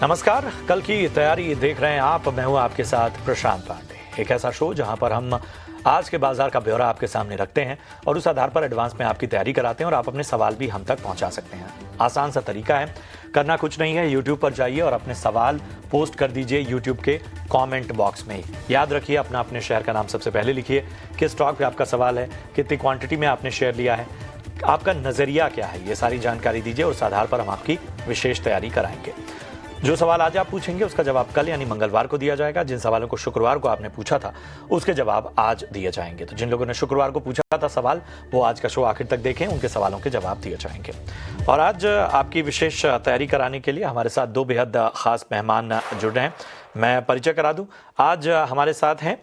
नमस्कार, कल की तैयारी देख रहे हैं आप। मैं हूं आपके साथ प्रशांत पांडे। एक ऐसा शो जहां पर हम आज के बाजार का ब्यौरा आपके सामने रखते हैं और उस आधार पर एडवांस में आपकी तैयारी कराते हैं और आप अपने सवाल भी हम तक पहुंचा सकते हैं। आसान सा तरीका है, करना कुछ नहीं है, यूट्यूब पर जाइए और अपने सवाल पोस्ट कर दीजिए यूट्यूब के कमेंट बॉक्स में। याद रखिए, अपने शहर का नाम सबसे पहले लिखिए, किस स्टॉक पे आपका सवाल है, कितनी क्वांटिटी में आपने शेयर लिया है, आपका नजरिया क्या है, ये सारी जानकारी दीजिए और उस आधार पर हम आपकी विशेष तैयारी कराएंगे। जो सवाल आज आप पूछेंगे उसका जवाब कल यानी मंगलवार को दिया जाएगा। जिन सवालों को शुक्रवार को आपने पूछा था उसके जवाब आज दिए जाएंगे। तो जिन लोगों ने शुक्रवार को पूछा था सवाल, वो आज का शो आखिर तक देखें, उनके सवालों के जवाब दिए जाएंगे। और आज आपकी विशेष तैयारी कराने के लिए हमारे साथ दो बेहद खास मेहमान जुड़ रहे हैं। मैं परिचय करा दूं, आज हमारे साथ हैं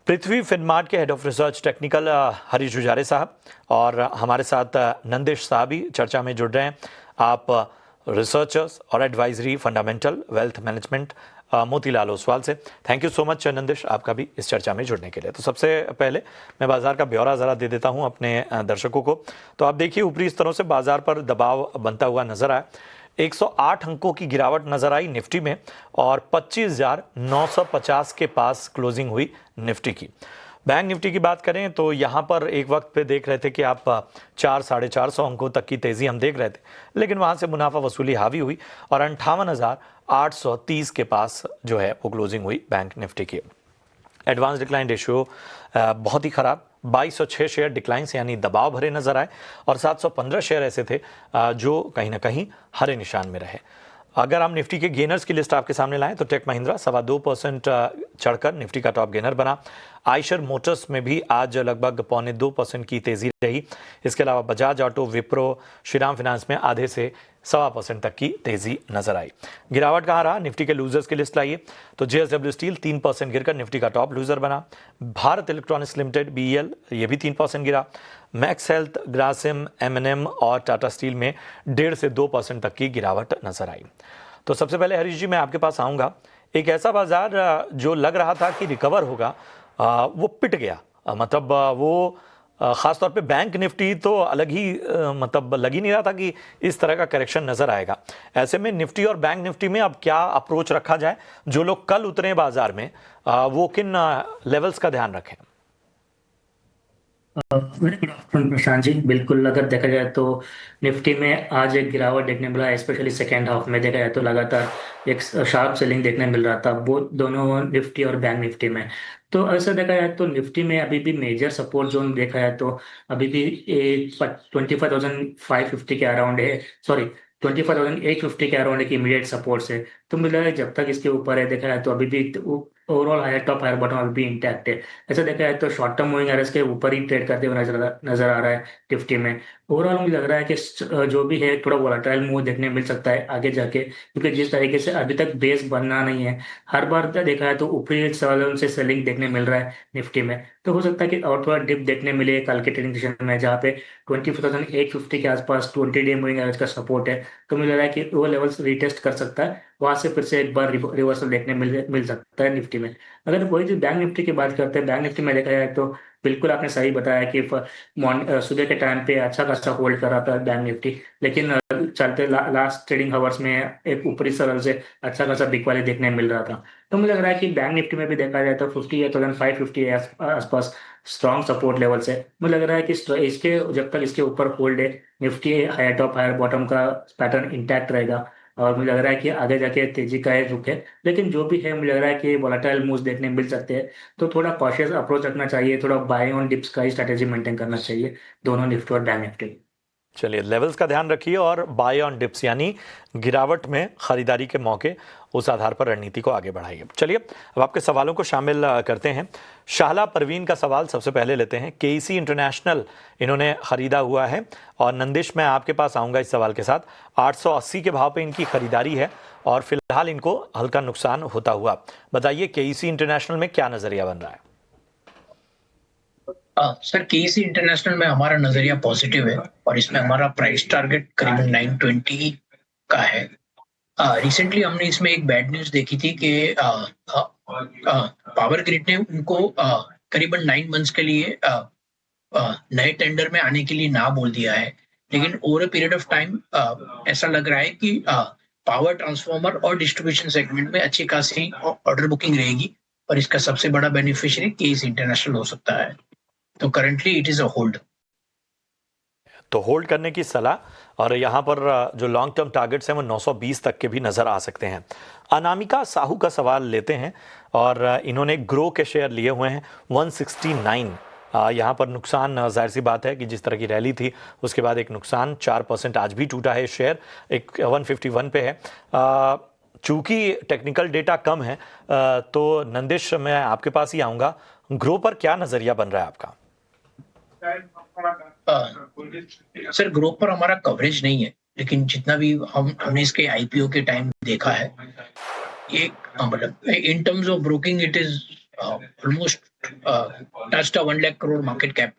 पृथ्वी फिनमार्ट के head of research technical Harish Jujare साहब, और हमारे साथ नंदिश साहब भी चर्चा में जुड़ रहे हैं। आप रिसर्चर्स और advisory fundamental wealth management Motilal Oswal से। Thank you so much Nandish, आपका भी इस चर्चा में जुड़ने के लिए। तो सबसे पहले मैं बाजार का ब्यौरा ज़रा दे देता हूं अपने दर्शकों को। तो आप देखिए, ऊपरी स्तरों से बाजार पर दबाव बनता हुआ नजर आया। 108 अंकों की गिरावट नजर आई निफ्टी में और 25,950 के पास क्लोजिंग हुई निफ्टी की। बैंक निफ्टी की बात करें तो यहाँ पर एक वक्त पे देख रहे थे कि आप 400-450 अंकों तक की तेजी हम देख रहे थे, लेकिन वहाँ से मुनाफा वसूली हावी हुई और 58,830 के पास जो है वो क्लोजिंग हुई बैंक निफ्टी की। एडवांस डिक्लाइन रेशियो बहुत ही खराब, 2206 शेयर डिक्लाइन से यानी दबाव भरे नजर आए और 715 शेयर ऐसे थे जो कहीं ना कहीं हरे निशान में रहे। अगर हम निफ्टी के गेनर्स की लिस्ट आपके सामने लाएं तो टेक महिंद्रा 2.25% चढ़कर निफ्टी का टॉप गेनर बना। आइशर मोटर्स में भी आज लगभग 0.25% की तेजी रही। इसके अलावा बजाज ऑटो, विप्रो, श्रीराम फाइनेंस में आधे से 1.25% तक की तेजी नजर आई। गिरावट कहाँ रहा, निफ्टी के लूजर्स की लिस्ट लाइए तो जेएसडब्ल्यू स्टील 3% गिरकर निफ्टी का टॉप लूजर बना। भारत इलेक्ट्रॉनिक्स लिमिटेड बीईएल ये भी 3% गिरा। मैक्स हेल्थ, ग्रासिम, एमएनएम और टाटा स्टील में 1.5 से 2% तक की गिरावट नजर आई। तो सबसे पहले हरीश जी, मैं आपके पास आऊँगा। एक ऐसा बाजार जो लग रहा था कि रिकवर होगा, वो पिट गया। मतलब वो खासतौर पे बैंक निफ्टी तो अलग ही मतलब लग ही नहीं रहा था कि इस तरह का करेक्शन नजर आएगा। ऐसे में निफ्टी और बैंक निफ्टी में अब क्या अप्रोच रखा जाए? जो लोग कल उतरे बाजार में वो किन लेवल्स का ध्यान रखें? Very good afternoon Prashant ji. बिल्कुल, अगर देखा जाए तो निफ्टी में आज एक गिरावट देखने मिला, स्पेशली सेकेंड हाफ में देखा जाए तो लगातार एक शार्प सेलिंग देखने मिल रहा था, वो दोनों निफ्टी और बैंक निफ्टी में। तो ऐसा देखा जाए तो निफ्टी में अभी भी मेजर सपोर्ट जोन देखा जाए तो अभी भी 25,550 के अराउंड है, सॉरी 25,850 के अराउंड एक इमीडिएट सपोर्ट से। तो मुझे लगा जब तक इसके ऊपर है देखा जाए तो अभी भी overall higher top higher bottom अभी भी इंटैक्ट है। ऐसा देखा जाए तो शॉर्ट टर्म मूविंग एवरेज के ऊपर ही ट्रेड करते हुए नजर आ रहा है निफ्टी में। ओवरऑल मुझे लग रहा है कि जो भी है थोड़ा वोलेटाइल मूव देखने मिल सकता है आगे जाके, क्योंकि जिस तरीके से अभी तक बेस बनना नहीं है, हर बार देखा है तो ऊपरी लेवल से सेलिंग देखने मिल रहा है निफ्टी में। तो हो सकता है कि और थोड़ा डिप देखने मिले कल के ट्रेडिंग सेशन में, जहाँ पे 24,850 के आसपास 20 डे मूविंग एवरेज का सपोर्ट है। तो मुझे लग रहा है कि वो लेवल्स रिटेस्ट कर सकता है, वहां से फिर से एक बार रिवर्सल देखने मिल सकता है निफ्टी में। अगर वही जो बैंक निफ्टी की बात करते हैं, बैंक निफ्टी में देखा जाए तो बिल्कुल आपने सही बताया कि सुबह के टाइम पे अच्छा खासा होल्ड कर रहा था बैंक निफ्टी, लेकिन चलते लास्ट ट्रेडिंग हावर्स में एक ऊपरी सरल से अच्छा खासा बिक वाले देखने मिल रहा था। तो मुझे लग रहा है कि बैंक निफ्टी में भी देखा जाए तो 58,550 के आसपास स्ट्रॉन्ग सपोर्ट लेवल से मुझे लग रहा है कि इसके जब तक इसके ऊपर होल्ड है, Nifty higher top higher bottom का पैटर्न इंटैक्ट रहेगा और मुझे लग रहा है कि आगे जाके तेजी का एक रुख है। लेकिन जो भी है मुझे लग रहा है कि वोलेटाइल मूव्स देखने मिल सकते हैं, तो थोड़ा कॉशियस अप्रोच रखना चाहिए, थोड़ा बाय ऑन डिप्स का ही स्ट्रेटेजी मेंटेन करना चाहिए दोनों निफ्टी और बैंक निफ्टी। चलिए, लेवल्स का ध्यान रखिए और बाय ऑन डिप्स यानी गिरावट में खरीदारी के मौके, उस आधार पर रणनीति को आगे बढ़ाइए। चलिए, अब आपके सवालों को शामिल करते हैं। शाहला परवीन का सवाल सबसे पहले लेते हैं। केईसी इंटरनेशनल इन्होंने खरीदा हुआ है और नंदिश, मैं आपके पास आऊँगा इस सवाल के साथ। 880 के भाव पे इनकी खरीदारी है और फिलहाल इनको हल्का नुकसान होता हुआ। बताइए, केईसी इंटरनेशनल में क्या नजरिया बन रहा है? सर, केसी इंटरनेशनल में हमारा नजरिया पॉजिटिव है और इसमें हमारा प्राइस टारगेट करीबन 920 का है। रिसेंटली हमने इसमें एक बैड न्यूज देखी थी कि पावर ग्रिड ने उनको करीबन 9 मंथ्स के लिए नए टेंडर में आने के लिए ना बोल दिया है। लेकिन over a period of time ऐसा लग रहा है कि पावर ट्रांसफार्मर और डिस्ट्रीब्यूशन सेगमेंट में अच्छी खासी ऑर्डर बुकिंग रहेगी और इसका सबसे बड़ा बेनिफिशियरी केस इंटरनेशनल हो सकता है। तो currently it is a hold. तो होल्ड करने की सलाह, और यहाँ पर जो लॉन्ग टर्म टारगेट्स हैं वो 920 तक के भी नज़र आ सकते हैं। अनामिका साहू का सवाल लेते हैं, और इन्होंने ग्रो के शेयर लिए हुए हैं 169। यहाँ पर नुकसान, जाहिर सी बात है कि जिस तरह की रैली थी उसके बाद एक नुकसान 4% आज भी टूटा है शेयर, एक 151 पे है। चूंकि टेक्निकल डेटा कम है, तो नंदिश मैं आपके पास ही आऊँगा, ग्रो पर क्या नज़रिया बन रहा है आपका? सर ग्रो पर हमारा कवरेज नहीं है, लेकिन जितना भी हमने इसके आईपीओ के टाइम देखा है, ये मतलब in terms of broking it is almost touched a 1 lakh crore market cap.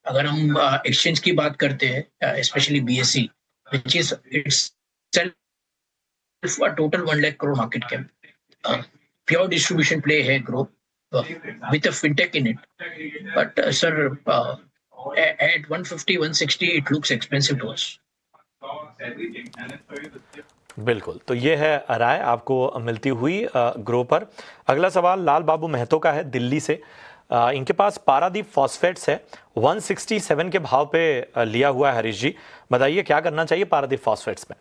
अगर हम एक्सचेंज की बात करते हैं, specially BSE which is itself a total 1 lakh crore market cap, pure distribution play है grow with a fintech in it, but sir, at 150 160 it looks expensive to us. बिल्कुल, तो ये है राय आपको मिलती हुई ग्रो पर। अगला सवाल लाल बाबू महतो का है दिल्ली से। इनके पास पारादीप फॉस्फेट्स है, 167 के भाव पे लिया हुआ है। हरीश जी बताइए क्या करना चाहिए पारादीप फॉस्फेट्स में?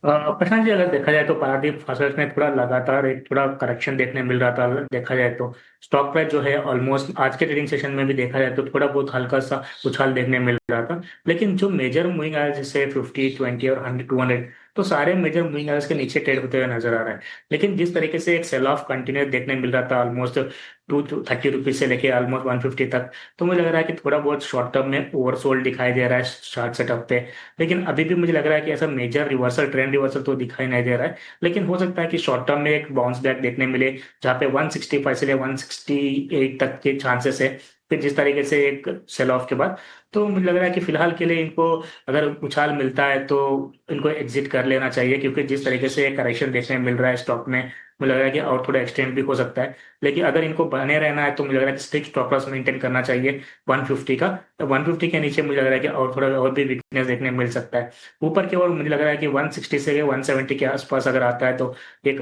प्रशांत जी, अगर देखा जाए तो पारादीप फास्फेट्स में थोड़ा लगातार एक थोड़ा करेक्शन देखने मिल रहा था। देखा जाए तो स्टॉक प्राइस जो है ऑलमोस्ट आज के ट्रेडिंग सेशन में भी देखा जाए तो थोड़ा बहुत हल्का सा उछाल देखने मिल रहा था। लेकिन जो मेजर मूविंग एवरेज जैसे 50, 20 और 100, 200, तो सारे मेजर मूविंग एवरेज के नीचे ट्रेड होते हुए नजर आ रहा है। लेकिन जिस तरीके से एक सेल ऑफ कंटिन्यूस देखने मिल रहा था ऑलमोस्ट 230 रुपीज से लेके ऑलमोस्ट 150 तक, तो मुझे लग रहा है कि थोड़ा बहुत शॉर्ट टर्म में ओवरसोल्ड दिखाई दे रहा है शार्ट सेटअप पे। लेकिन अभी भी मुझे लग रहा है कि ऐसा मेजर रिवर्सल, ट्रेंड रिवर्सल तो दिखाई नहीं दे रहा है। लेकिन हो सकता है कि शॉर्ट टर्म में एक बाउंस बैक देखने मिले, जहाँ पे 165 से ले 168 तक के चांसेस है। फिर जिस तरीके से एक सेल ऑफ के बाद, तो मुझे लग रहा है कि फिलहाल के लिए इनको अगर उछाल मिलता है तो इनको एग्जिट कर लेना चाहिए, क्योंकि जिस तरीके से करेक्शन देखने मिल रहा है स्टॉक में, मुझे लग रहा है कि और थोड़ा एक्सटेंड भी हो सकता है। लेकिन अगर इनको बने रहना है तो मुझे लग रहा है कि स्ट्रिक्ट स्टॉप लॉस मेंटेन करना चाहिए 150 का। 150 के नीचे मुझे लग रहा है कि और थोड़ा और भी वीकनेस देखने मिल सकता है। ऊपर की ओर मुझे लग रहा है कि 160 से 170 के आसपास अगर आता है तो एक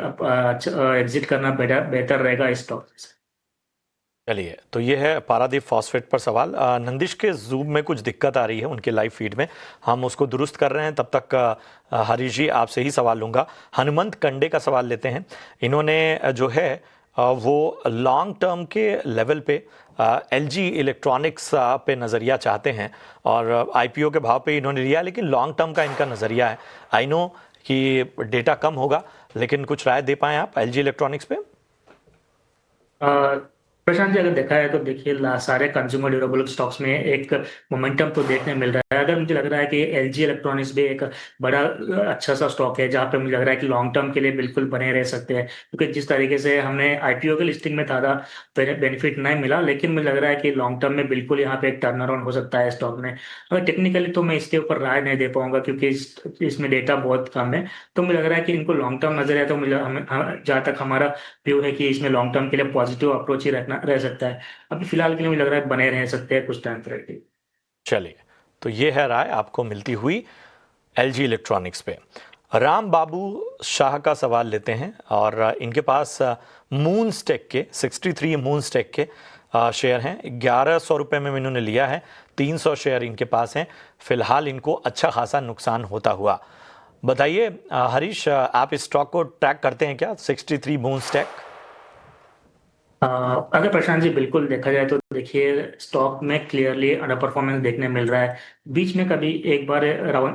एग्जिट करना बेहतर रहेगा इस स्टॉक से। चलिए, तो ये है पारादीप फॉस्फेट पर सवाल। नंदिश के जूम में कुछ दिक्कत आ रही है उनके लाइव फीड में, हम उसको दुरुस्त कर रहे हैं। तब तक हरीश जी आपसे ही सवाल लूँगा। हनुमंत कंडे का सवाल लेते हैं। इन्होंने जो है वो लॉन्ग टर्म के लेवल पे एलजी इलेक्ट्रॉनिक्स पे नज़रिया चाहते हैं, और आईपीओ के भाव पे इन्होंने लिया, लेकिन लॉन्ग टर्म का इनका नज़रिया है। आई नो कि डेटा कम होगा, लेकिन कुछ राय दे पाएँ आप एलजी इलेक्ट्रॉनिक्स पे? प्रशांत जी, अगर देखा है तो देखिए सारे कंज्यूमर ड्यूरेबल स्टॉक्स में एक मोमेंटम तो देखने मिल रहा है। अगर मुझे लग रहा है कि एलजी इलेक्ट्रॉनिक्स भी एक बड़ा अच्छा सा स्टॉक है, जहाँ पे मुझे लग रहा है कि लॉन्ग टर्म के लिए बिल्कुल बने रह सकते हैं, क्योंकि जिस तरीके से हमने आईपीओ के लिस्टिंग में था बेनिफिट नहीं मिला, लेकिन मुझे लग रहा है कि लॉन्ग टर्म में बिल्कुल यहाँ पे एक टर्न अराउंड हो सकता है स्टॉक में। अगर टेक्निकली तो मैं इसके ऊपर राय नहीं दे पाऊंगा, क्योंकि इसमें डेटा बहुत कम है। तो मुझे लग रहा है कि इनको लॉन्ग टर्म नजर है, तो मुझे जहाँ तक हमारा व्यू है कि इसमें लॉन्ग टर्म के लिए पॉजिटिव अप्रोच ही रह सकता है। अभी फिलहाल के लिए मुझे लग रहा है बने रह सकते हैं कुछ टाइम तक। चलिए, तो ये है राय आपको मिलती हुई एलजी इलेक्ट्रॉनिक्स पे। राम बाबू शाह का सवाल लेते हैं, और इनके पास मून स्टेक के 63 मून स्टेक के शेयर हैं। 1100 रुपये में इन्होंने लिया है, 300 शेयर इनके पास हैं। फिलहाल इनको अच्छा खासा नुकसान होता हुआ। बताइए हरीश, आप इस स्टॉक को ट्रैक करते हैं क्या, 63 मून स्टेक? अगर प्रशांत जी बिल्कुल देखा जाए तो देखिए स्टॉक में क्लियरली अंडर परफॉर्मेंस देखने मिल रहा है। बीच में कभी एक बार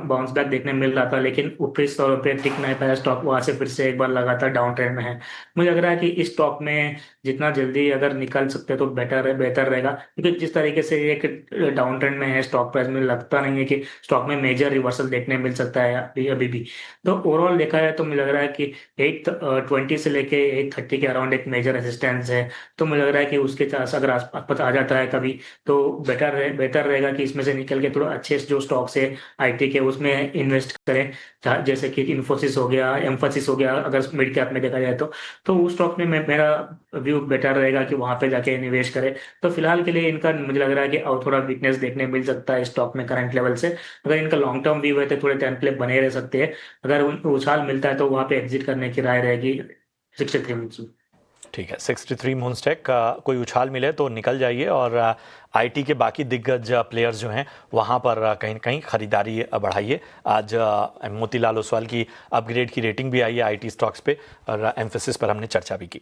बाउंस बैक देखने मिल रहा था, लेकिन ऊपरी स्तरों पे टिक नहीं पाया स्टॉक, वहां से फिर से एक बार लगातार डाउन ट्रेंड में है। मुझे लग रहा है कि इस स्टॉक में जितना जल्दी अगर निकल सकते हैं तो बेहतर रहेगा, क्योंकि जिस तरीके से एक डाउन ट्रेंड में है स्टॉक प्राइस में, लगता नहीं है कि स्टॉक में मेजर रिवर्सल देखने मिल सकता है अभी भी। तो ओवरऑल देखा जाए तो मुझे लग रहा है कि 820 से लेके 830 के अराउंड एक मेजर रेजिस्टेंस है। तो मुझे लग रहा है कि उसके चांस अगर आसपास आ जाता है कभी, तो बेटर रहेगा कि इसमें से निकल के थोड़ा अच्छे जो स्टॉक्स है आईटी के उसमें इन्वेस्ट करें, जैसे कि इन्फोसिस हो गया, एम्फोसिस हो गया, अगर मिड कैप में देखा जाए तो उस स्टॉक में मेरा व्यू बेटर रहेगा कि वहां पे जाके निवेश करें। तो फिलहाल के लिए इनका मुझे लग रहा है कि और थोड़ा वीकनेस देखने मिल सकता है स्टॉक में करंट लेवल से। अगर इनका लॉन्ग टर्म व्यू है तो थोड़े टाइम के लिए बने रह सकते हैं। अगर उनको उछाल मिलता है तो वहां पे एग्जिट करने की राय रहेगी 63 मंथ्स में। ठीक है, 63 मूनस्टेक कोई उछाल मिले तो निकल जाइए और आईटी के बाकी दिग्गज प्लेयर्स जो हैं वहाँ पर कहीं न कहीं खरीदारी बढ़ाइए। आज मोतीलाल ओसवाल की अपग्रेड की रेटिंग भी आई है आईटी स्टॉक्स पे और एम्फेसिस पर हमने चर्चा भी की।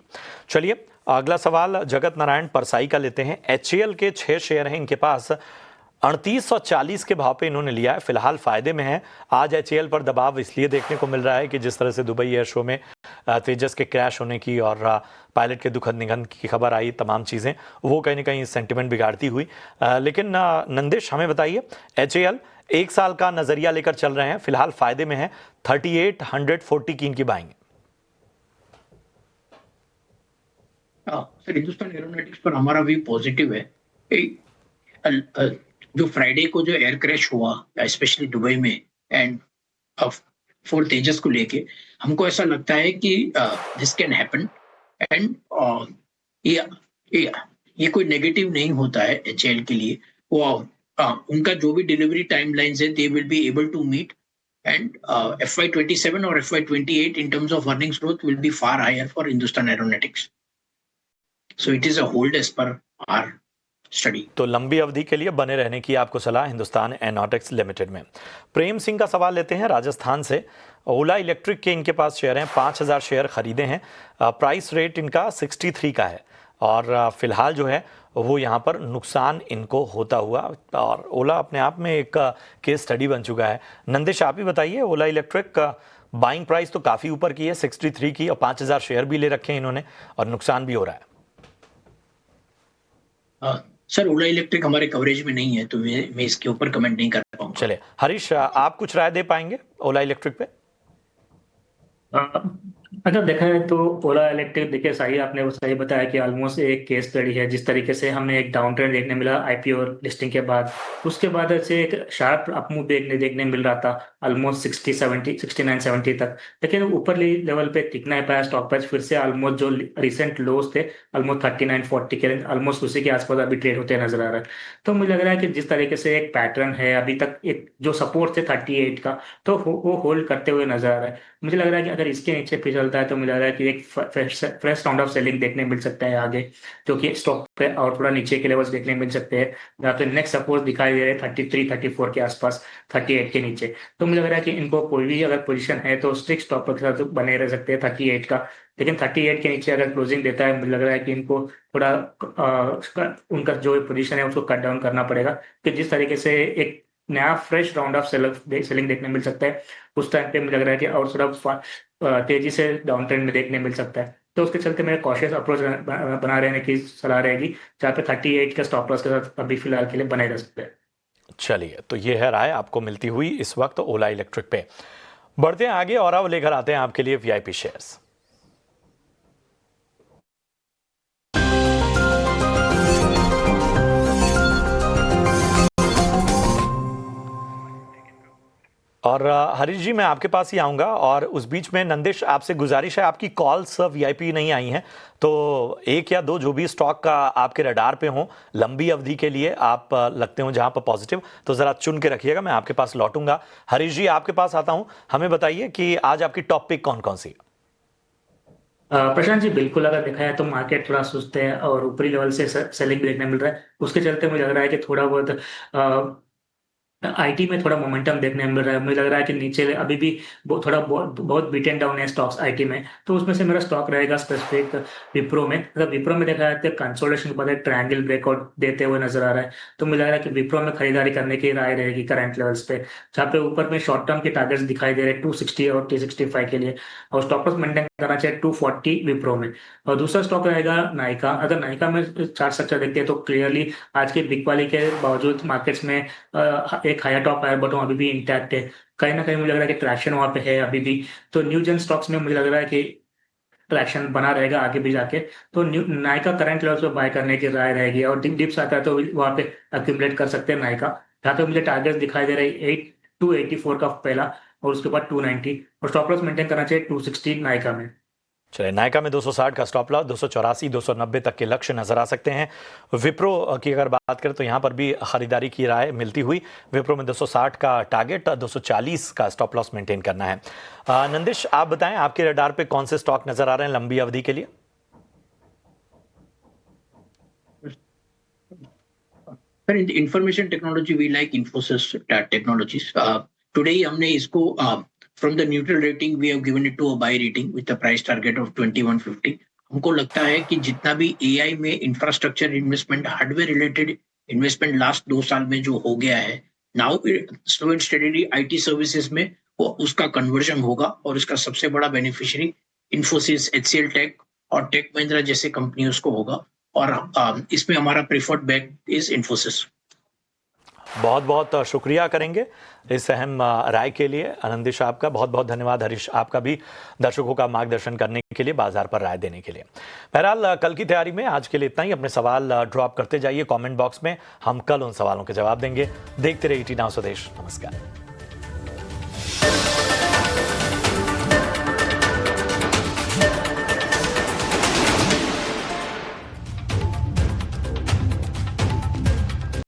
चलिए अगला सवाल जगत नारायण परसाई का लेते हैं। एचएएल के 6 शेयर हैं इनके पास, 3840 के भाव पे इन्होंने लिया है, फिलहाल फायदे में है। आज एचएएल पर दबाव इसलिए देखने को मिल रहा है कि जिस तरह से दुबई एयर शो में तेजस के क्रैश होने की और पायलट के दुखद निधन की खबर आई, तमाम चीज़ें वो कहीं ना कहीं सेंटिमेंट बिगाड़ती हुई। लेकिन नंदिश हमें बताइए, एचएएल 1 साल का नजरिया लेकर चल रहे हैं, फिलहाल फायदे में है, 3840 की इनकी बाइंग। सर हिंदुस्तान एरोनॉटिक्स पर हमारा व्यू पॉजिटिव है। जो फ्राइडे को जो एयर क्रैश हुआ स्पेशली दुबई में एंड फॉर तेजस को लेके हमको ऐसा लगता है कि दिस कैन हैपन एंड ये कोई नेगेटिव नहीं होता है एचएएल के लिए। वो उनका जो भी डिलीवरी टाइमलाइंस है they will be able to meet end FY27 और FY28 in terms of earnings growth will be far higher for Hindustan Aeronautics. So it is a hold as per our study. तो लंबी अवधि के लिए बने रहने की आपको सलाह हिंदुस्तान एरोनॉटिक्स लिमिटेड में। प्रेम सिंह का सवाल लेते हैं राजस्थान से। ओला इलेक्ट्रिक के इनके पास शेयर हैं, 5000 शेयर खरीदे हैं, प्राइस रेट इनका 63 का है और फिलहाल जो है वो यहाँ पर नुकसान इनको होता हुआ, और ओला अपने आप में एक केस स्टडी बन चुका है। नंदिश आप ही बताइए, ओला इलेक्ट्रिक का बाइंग प्राइस तो काफ़ी ऊपर की है 63 की, और 5000 शेयर भी ले रखे हैं इन्होंने और नुकसान भी हो रहा है। सर ओला इलेक्ट्रिक हमारे कवरेज में नहीं है तो मैं इसके ऊपर कमेंट नहीं कर पाऊंगा। चलिए हरीश, आप कुछ राय दे पाएंगे ओला इलेक्ट्रिक पे? अगर देखा है तो ओला इलेक्ट्रिक, देखिए सही आपने वो सही बताया कि ऑलमोस्ट एक केस स्टडी है। जिस तरीके से हमें एक डाउन ट्रेंड देखने मिला आईपीओ लिस्टिंग के बाद, उसके बाद से एक शार्प अपमूव देखने मिल रहा था ऑलमोस्ट 69-70 तक, लेकिन ऊपर लेवल पे टिक नहीं पाया स्टॉक प्राइस। फिर से ऑलमोस्ट जो रिसेंट लोज थे ऑलमोस्ट 39-40 के ऑलमोस्ट उसी के आसपास अभी ट्रेड होते नजर आ रहा है। तो मुझे लग रहा है कि जिस तरीके से एक पैटर्न है अभी तक, एक जो सपोर्ट थे 38 का, तो वो होल्ड करते हुए नजर आ रहा है। मुझे लग रहा है कि अगर इसके नीचे फिसलता है तो मुझे लग रहा है कि एक फ्रेश राउंड ऑफ सेलिंग देखने मिल सकता है आगे, जो कि स्टॉक पे और थोड़ा नीचे के लेवल्स देखने मिल सकते हैं, जहाँ पे नेक्स्ट सपोर्ट दिखाई दे रहे हैं 33-34 के आसपास, 38 के नीचे। तो मुझे लग रहा है कि इनको कोई भी अगर पोजीशन है तो स्ट्रिक्ट स्टॉप के साथ बने रह सकते हैं 38 का। लेकिन 38 के नीचे अगर क्लोजिंग देता है, मुझे लग रहा है कि इनको थोड़ा उनका जो पोजीशन है उसको कट डाउन करना पड़ेगा, कि जिस तरीके से एक नया फ्रेश राउंड ऑफ सेलिंग देखने मिल सकता है उस टाइम पे मुझे लग रहा है कि और थोड़ा तेजी से डाउन ट्रेंड में देखने मिल सकता है। तो उसके चलते मेरे कॉशियस अप्रोच बना रहने की सलाह रहेगी, जहाँ पे 38 का स्टॉप लॉस के साथ अभी फिलहाल के लिए बने रह सकते हैं। चलिए, तो ये है राय आपको मिलती हुई इस वक्त ओला इलेक्ट्रिक पे। बढ़ते हैं आगे और अब लेकर आते हैं आपके लिए वीआईपी शेयर्स। और हरीश जी मैं आपके पास ही आऊँगा, और उस बीच में नंदिश आपसे गुजारिश है, आपकी कॉल्स वीआईपी नहीं आई हैं, तो एक या दो जो भी स्टॉक का आपके रडार पे हो लंबी अवधि के लिए आप लगते हो जहां पर पॉजिटिव, तो ज़रा चुन के रखिएगा, मैं आपके पास लौटूंगा। हरीश जी आपके पास आता हूं, हमें बताइए कि आज आपकी टॉप पिक कौन कौन सी है? प्रशांत जी, बिल्कुल अगर देखा है तो मार्केट थोड़ा सुस्त है और ऊपरी लेवल से सेलिंग देखने मिल रहा है। उसके चलते मुझे लग रहा है कि थोड़ा बहुत आईटी में थोड़ा मोमेंटम देखने मिल रहा है। मुझे लग रहा है कि नीचे अभी भी बहुत बीटन डाउन है स्टॉक्स आईटी में, तो उसमें से मेरा स्टॉक रहेगा स्पेसिफिक विप्रो में। अगर विप्रो में देखा जाए तो कंसोलिडेशन के बाद ट्रायंगल ब्रेकआउट देते हुए नजर आ रहा है, तो मुझे लग रहा है कि विप्रो में खरीदारी करने की राय रहेगी करंट लेवल्स पे, जहाँ पे ऊपर में शॉर्ट टर्म के टारगेट्स दिखाई दे रहे हैं 260 और 265 के लिए, और स्टॉक लॉस मेंटेन करना चाहिए 240 विप्रो में। और दूसरा स्टॉक रहेगा नायका। अगर नायका में चार्ट स्ट्रक्चर देखते हैं तो क्लियरली आज के बिग वाली के बावजूद मार्केट्स में एक हायर टॉप हायर बॉटम अभी भी इंटैक्ट है। कहीं ना कहीं मुझे लग रहा है कि ट्रैक्शन वहां पे है अभी भी। तो न्यू जेन स्टॉक्स में मुझे लग रहा है कि ट्रैक्शन बना रहेगा आगे भी जाके, तो नाइका करंट लेवल्स पे बाय करने की राय रहेगी। और डिप्स आता है तो वहां पे अक्यूमुलेट कर सकते हैं नाइका। यहाँ पे मुझे टारगेट दिखाई दे रही 284 का पहला, और उसके बाद 290, और स्टॉप लॉस मेंटेन करना चाहिए 260 नाइका में। चलिए, नायका में 260 का स्टॉप लॉस, 284 290 तक के लक्ष्य नजर आ सकते हैं। विप्रो की अगर बात करें तो यहाँ पर भी खरीदारी की राय मिलती हुई। विप्रो में 260 का टारगेट, 240 का स्टॉप लॉस मेंटेन करना है। नंदिश, आप बताएं, आपके रडार पे कौन से स्टॉक नजर आ रहे हैं लंबी अवधि के लिए? Sir, in information technology we like Infosys Technologies. Today हमने इसको from the neutral rating we have given it to a buy rating with the price target of 2150। हमको लगता है कि जितना भी एआई में infrastructure investment, hardware related investment last 2 साल में जो हो गया है, now slow and steadily IT services में वो उसका कन्वर्जन होगा, और इसका सबसे बड़ा बेनिफिशियरी इन्फोसिस, एचसीएल टेक और टेक महिंद्रा जैसे कंपनियों को होगा। और इसमें हमारा प्रेफर्ड बैक इज इन्फोसिस। बहुत बहुत शुक्रिया करेंगे इस अहम राय के लिए। आनंदिश, आपका बहुत बहुत धन्यवाद। हरीश, आपका भी दर्शकों का मार्गदर्शन करने के लिए, बाजार पर राय देने के लिए। बहरहाल, कल की तैयारी में आज के लिए इतना ही। अपने सवाल ड्रॉप करते जाइए कमेंट बॉक्स में, हम कल उन सवालों के जवाब देंगे। देखते रहिए ET Now स्वदेश। नमस्कार।